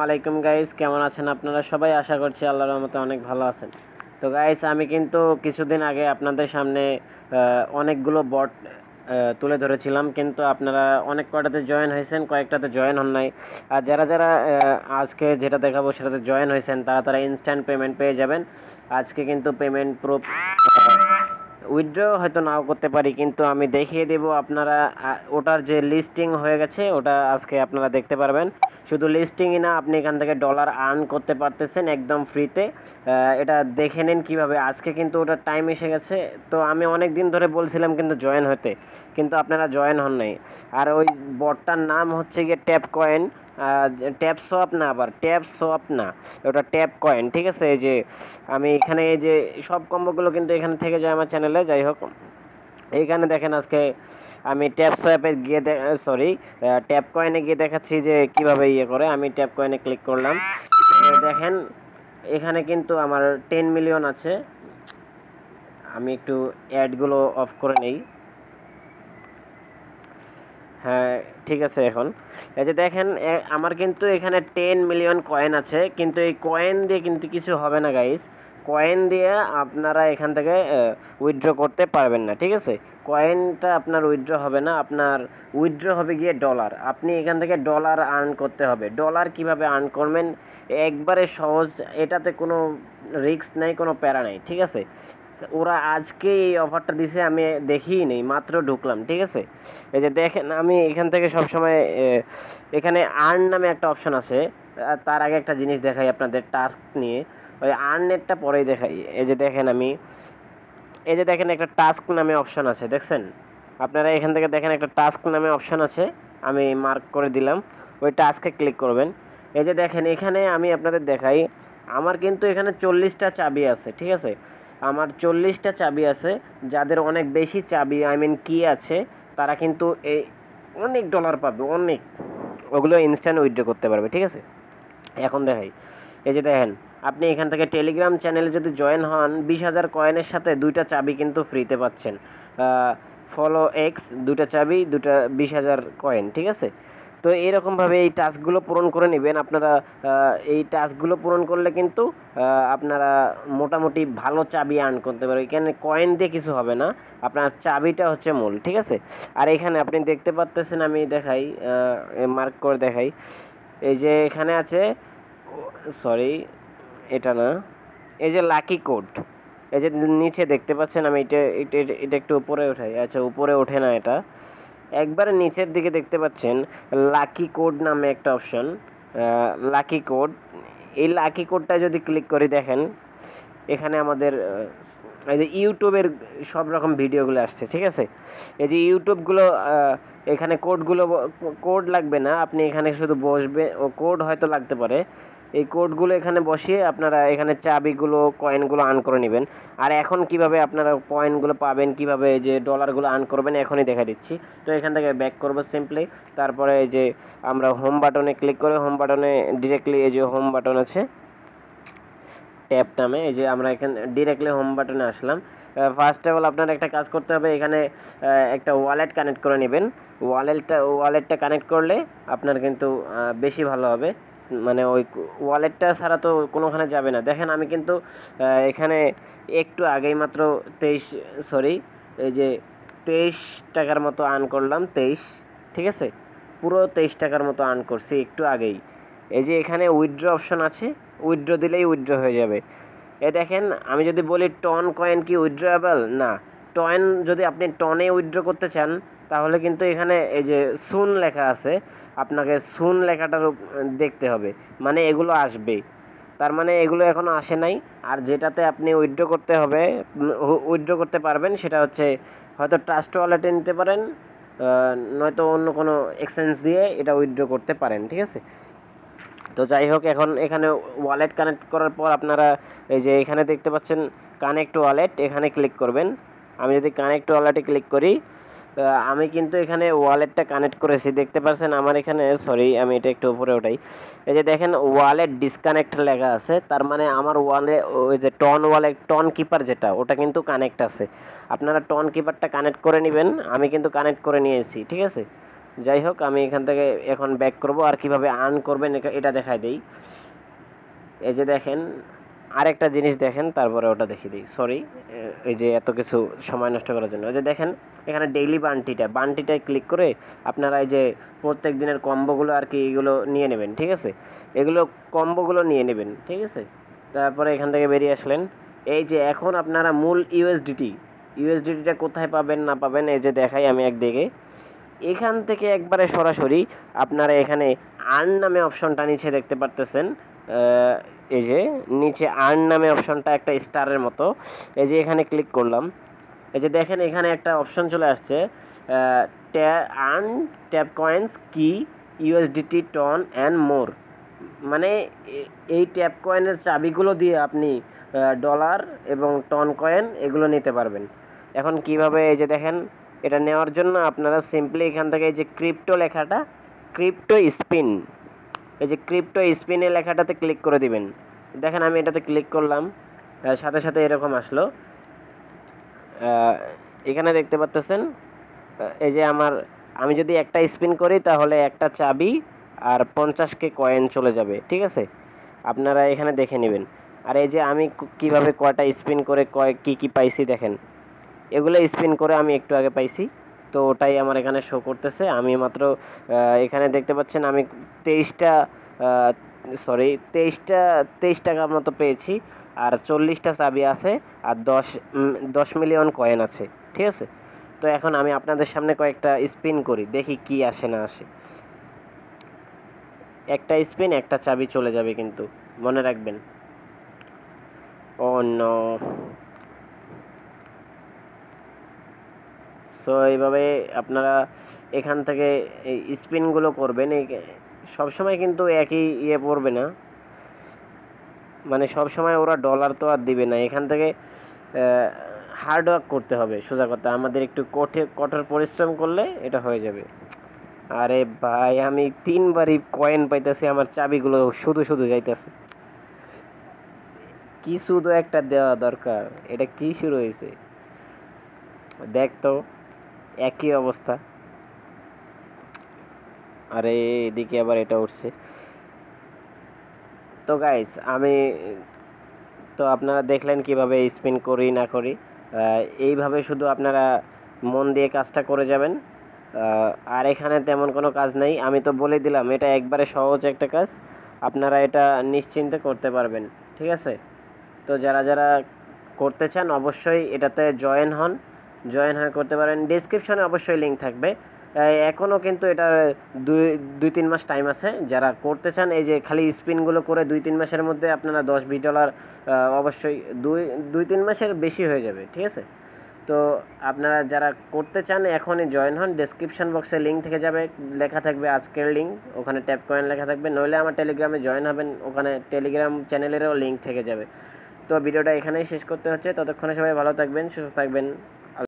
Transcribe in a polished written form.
আলাইকুম গাইস, কেমন আছেন আপনারা সবাই? আশা করছি আল্লাহর রহমতে অনেক ভালো আছেন। তো গাইস, আমি কিন্তু কিছুদিন আগে আপনাদের সামনে অনেকগুলো বট তুলে ধরেছিলাম, কিন্তু আপনারা অনেক কয়টাতে জয়েন হয়েছেন, কয়েকটাতে জয়েন হন নাই। আর যারা যারা আজকে যেটা দেখাবো সেটাতে জয়েন হয়েছেন তারা তারা ইনস্ট্যান্ট পেমেন্ট পেয়ে যাবেন। আজকে কিন্তু পেমেন্ট প্রুফ উইথড্র হয়তো নাও করতে পারি, কিন্তু আমি দেখিয়ে দেব আপনারা। ওটার যে লিস্টিং হয়ে গেছে ওটা আজকে আপনারা দেখতে পারবেন। শুধু লিস্টিংই না, আপনি এখান থেকে ডলার আর্ন করতে পারতেছেন একদম ফ্রিতে। এটা দেখে নিন কীভাবে। আজকে কিন্তু ওটার টাইম এসে গেছে। তো আমি অনেক দিন ধরে বলছিলাম কিন্তু জয়েন হতে, কিন্তু আপনারা জয়েন হন নাই। আর ওই বটটার নাম হচ্ছে গিয়ে ট্যাপ কয়েন। ট্যাপ সোয়াপ না, আবার ট্যাপ সোয়াপ না, ওটা ট্যাপ কয়েন। ঠিক আছে, এই যে আমি এখানে এই যে সব কম্বোগুলো কিন্তু এখানে থেকে যায় আমার চ্যানেলে। যাই হোক, এইখানে দেখেন আজকে আমি ট্যাপ সোয়াপে গিয়ে ট্যাপ কয়েনে গিয়ে দেখাচ্ছি যে কিভাবে ইয়ে করে। আমি ট্যাপ কয়েনে ক্লিক করলাম, দেখেন এখানে কিন্তু আমার 10 মিলিয়ন আছে। আমি একটু অ্যাডগুলো অফ করে নেই। হ্যাঁ, ঠিক আছে। এখন এই যে দেখেন আমার কিন্তু এখানে 10 মিলিয়ন কয়েন আছে, কিন্তু এই কয়েন দিয়ে কিন্তু কিছু হবে না গাইস। কয়েন দিয়ে আপনারা এখান থেকে উইথড্র করতে পারবেন না। ঠিক আছে, কয়েনটা আপনার উইথড্র হবে না, আপনার উইথড্র হবে গিয়ে ডলার। আপনি এখান থেকে ডলার আর্ন করতে হবে। ডলার কিভাবে আর্ন করবেন একবারে সহজ, এটাতে কোনো রিস্ক নাই, কোনো প্যারা নাই। ঠিক আছে, ওরা আজকে এই অফারটা দিছে, আমি দেখিই নেই, মাত্র ঢুকলাম। ঠিক আছে, এই যে দেখেন আমি এখান থেকে সবসময় এখানে আর্ন নামে একটা অপশন আছে। তার আগে একটা জিনিস দেখাই আপনাদের টাস্ক নিয়ে, ওই আর্নেরটা পরেই দেখাই। এই যে দেখেন একটা টাস্ক নামে অপশন আছে, দেখছেন আপনারা? এখান থেকে দেখেন একটা টাস্ক নামে অপশন আছে, আমি মার্ক করে দিলাম। ওই টাস্কে ক্লিক করবেন। এই যে দেখেন এখানে আমি আপনাদের দেখাই, আমার কিন্তু এখানে 40টা চাবি আছে। ঠিক আছে, আমার 40টা চাবি আছে। যাদের অনেক বেশি চাবি কি আছে, তারা কিন্তু এই অনেক ডলার পাবে, অনেক। ওগুলো ইনস্ট্যান্ট উইথড্র করতে পারবে। ঠিক আছে, এখন দেখাই। এই যে দেখেন, আপনি এখান থেকে টেলিগ্রাম চ্যানেলে যদি জয়েন হন, 20,000 কয়েনের সাথে 2টা চাবি কিন্তু ফ্রিতে পাচ্ছেন। ফলো এক্স, 2টা চাবি, 2টা 20,000 কয়েন। ঠিক আছে, তো এইরকমভাবে এই টাস্কগুলো পূরণ করে নেবেন আপনারা। এই টাস্কগুলো পূরণ করলে কিন্তু আপনারা মোটামুটি ভালো চাবি আর্ন করতে পারবেন। এখানে কয়েন দিয়ে কিছু হবে না, আপনার চাবিটা হচ্ছে মূল। ঠিক আছে, আর এখানে আপনি দেখতে পাচ্তেছেন, আমি দেখাই, মার্ক করে দেখাই। এই যে এখানে আছে, এটা না, এই যে লাকি কোড, এই যে নিচে দেখতে পাচ্ছেন। আমি এটা একটু উপরে উঠাই। আচ্ছা, উপরে ওঠে না, এটা একবারে নিচের দিকে দেখতে পাচ্ছেন লাকি কোড নামে একটা অপশন, লাকি কোড। এই লাকি কোডটা যদি ক্লিক করি, দেখেন এখানে আমাদের এই যে ইউটিউবের সব রকম ভিডিওগুলো আসছে। ঠিক আছে, এই যে ইউটিউবগুলো, এখানে কোড লাগবে না, আপনি এখানে শুধু বসবে, ও কোড হয়তো লাগতে পারে। এই কোডগুলো এখানে বসিয়ে আপনারা এখানে চাবিগুলো, কয়েনগুলো আর্ন করে নেবেন। আর এখন কিভাবে আপনারা কয়েনগুলো পাবেন, কিভাবে যে ডলারগুলো আর্ন করবেন, এখনই দেখা দিচ্ছি। তো এখান থেকে ব্যাক করবো সিম্পলি। তারপরে এই যে আমরা হোম বাটনে ক্লিক করে, হোম বাটনে ডিরেক্টলি এই যে হোম বাটন আছে ট্যাপ নামে, এই যে আমরা এখানে ডিরেক্টলি হোম বাটনে আসলাম। ফার্স্ট অফ অল আপনার একটা কাজ করতে হবে, এখানে একটা ওয়ালেট কানেক্ট করে নেবেন। ওয়ালেটটা কানেক্ট করলে আপনার কিন্তু বেশি ভালো হবে। মানে ওই ওয়ালেটটা ছাড়া তো কোনোখানে যাবে না। দেখেন আমি কিন্তু এখানে একটু আগেই মাত্র এই যে 23 টাকার মতো আর্ন করলাম। 23, ঠিক আছে, পুরো 23 টাকার মতো আর্ন করছি একটু আগেই। এই যে এখানে উইথড্র অপশন আছে, উইথড্র দিলেই উইথড্র হয়ে যাবে। এ দেখেন, আমি যদি বলি টন কয়েন কি উইথড্রয়েবল না, টন যদি আপনি টনে উইথড্র করতে চান তাহলে কিন্তু এখানে এই যে সুন লেখা আছে, আপনাকে সুন লেখাটার দেখতে হবে, মানে এগুলো আসবেই। তার মানে এগুলো এখনও আসে নাই। আর যেটাতে আপনি উইথড্র করতে হবে, উইথড্র করতে পারবেন, সেটা হচ্ছে হয়তো ট্রাস্ট ওয়ালেটে নিতে পারেন, নয়তো অন্য কোনো এক্সচেঞ্জ দিয়ে এটা উইথড্র করতে পারেন। ঠিক আছে, তো যাই হোক, এখন এখানে ওয়ালেট কানেক্ট করার পর আপনারা এই যে এখানে দেখতে পাচ্ছেন কানেক্ট ওয়ালেট, এখানে ক্লিক করবেন। আমি যদি কানেক্ট ওয়ালেটে ক্লিক করি, আমি কিন্তু এখানে ওয়ালেটটা কানেক্ট করেছি, দেখতে পাচ্ছেন আমার এখানে। আমি এটা একটু উপরে উঠাই। এই যে দেখেন ওয়ালেট ডিসকানেক্ট লেখা আছে, তার মানে আমার ওই যে টন কিপার যেটা, ওটা কিন্তু কানেক্ট আছে। আপনারা টন কিপারটা কানেক্ট করে নেবেন, আমি কিন্তু কানেক্ট করে নিয়েছি। ঠিক আছে, যাই হোক, আমি এখান থেকে এখন ব্যাক করব আর কিভাবে আর্ন করবেন এটা দেখাই দেই। এই যে দেখেন, আরেকটা জিনিস দেখেন, তারপরে ওটা দেখিয়ে দিই। সরি, এই যে এত কিছু সময় নষ্ট করার জন্য। এই যে দেখেন এখানে ডেইলি বান্টিটায় ক্লিক করে আপনারা এই যে প্রত্যেক দিনের কম্বোগুলো আর কি এগুলো নিয়ে নেবেন, ঠিক আছে? এগুলো কম্বোগুলো নিয়ে নেবেন, ঠিক আছে? তারপরে এখান থেকে বেরিয়ে আসলেন। এই যে এখন আপনারা মূল ইউএসডিটিটা কোথায় পাবেন না পাবেন এই যে দেখাই আমি একদিকে। এখান থেকে একবারে সরাসরি আপনারা এখানে আর্ন নামে অপশনটা নিচে দেখতে পারতেছেন। এই যে নিচে আর্ন নামে অপশনটা একটা স্টারের মতো, এই যে এখানে ক্লিক করলাম। এই যে দেখেন এখানে একটা অপশন চলে আসছে, আর্ন ট্যাপ কয়েন্স কি ইউএসডিটি টন অ্যান্ড মোর। মানে এই ট্যাপ কয়েনের চাবিগুলো দিয়ে আপনি ডলার এবং টন কয়েন এগুলো নিতে পারবেন। এখন কিভাবে, এই যে দেখেন এটা নেওয়ার জন্য আপনারা সিম্পলি এখান থেকে এই যে ক্রিপ্টো লেখাটা, ক্রিপ্টো স্পিন, এই যে ক্রিপ্টো স্পিনের লেখাটাতে ক্লিক করে দিবেন। দেখেন আমি এটাতে ক্লিক করলাম, সাথে সাথে এরকম আসলো। এখানে দেখতে পাচ্ছেন এই যে আমি যদি একটা স্পিন করি তাহলে একটা চাবি আর 50K কয়েন চলে যাবে, ঠিক আছে? আপনারা এখানে দেখে নেবেন। আর এই যে আমি কিভাবে কয়টা স্পিন করে কি পাইছি দেখেন, এগুলো স্পিন করে আমি একটু আগে পাইছি, তো ওটাই আমার এখানে শো করতেছে। আমি মাত্র এখানে দেখতে পাচ্ছেন আমি 23 টাকার মতো পেয়েছি, আর 40টা চাবি আছে, আর 10 মিলিয়ন কয়েন আছে, ঠিক আছে? তো এখন আমি আপনাদের সামনে কয়েকটা স্পিন করি, দেখি কি আসে না আসে। একটা স্পিন একটা চাবি চলে যাবে, কিন্তু মনে রাখবেন। ও নো। সো এইভাবে আপনারা এখান থেকে এই স্পিনগুলো করবেন। সবসময় কিন্তু একই পড়বে না, মানে সবসময় ওরা ডলার তো আর দিবে না। এখান থেকে হার্ড ওয়ার্ক করতে হবে, সোজা কথা। আমাদের একটু কঠোর পরিশ্রম করলে এটা হয়ে যাবে। আরে ভাই, আমি 3বারই কয়েন পাইতেছি, আমার চাবিগুলো শুধু শুধু যাইতেছে। কি শুধু একটা দেওয়া দরকার, এটা কি শুরু হয়েছে দেখ তো, একই অবস্থা। আরে এদিকে আবার এটা উঠছে। তো গাইস, তো আপনারা দেখলেন কিভাবে স্পিন করি না করি। এইভাবে শুধু আপনারা মন দিয়ে কাজটা করে যাবেন। আর এখানে তেমন কোনো কাজ নেই, আমি তো বলে দিলাম এটা একবারে সহজ একটা কাজ, আপনারা এটা নিশ্চিন্তে করতে পারবেন, ঠিক আছে? তো যারা যারা করতে চান অবশ্যই এটাতে জয়েন হয়ে করতে পারেন। ডেসক্রিপশনে অবশ্যই লিঙ্ক থাকবে। এখনও কিন্তু এটা 2-3 মাস টাইম আছে। যারা করতে চান এই যে খালি স্পিনগুলো করে 2-3 মাসের মধ্যে আপনারা $10-20 অবশ্যই 2-3 মাসের বেশি হয়ে যাবে, ঠিক আছে? তো আপনারা যারা করতে চান এখনই জয়েন হন। ডেসক্রিপশন বক্সে লিঙ্ক থেকে যাবে, লেখা থাকবে আজকের লিঙ্ক, ওখানে ট্যাপ কয়েন লেখা থাকবে। নইলে আমার টেলিগ্রামে জয়েন হবেন, ওখানে টেলিগ্রাম চ্যানেলেরও লিঙ্ক থেকে যাবে। তো ভিডিওটা এখানেই শেষ করতে হচ্ছে। ততক্ষণে সবাই ভালো থাকবেন, সুস্থ থাকবেন।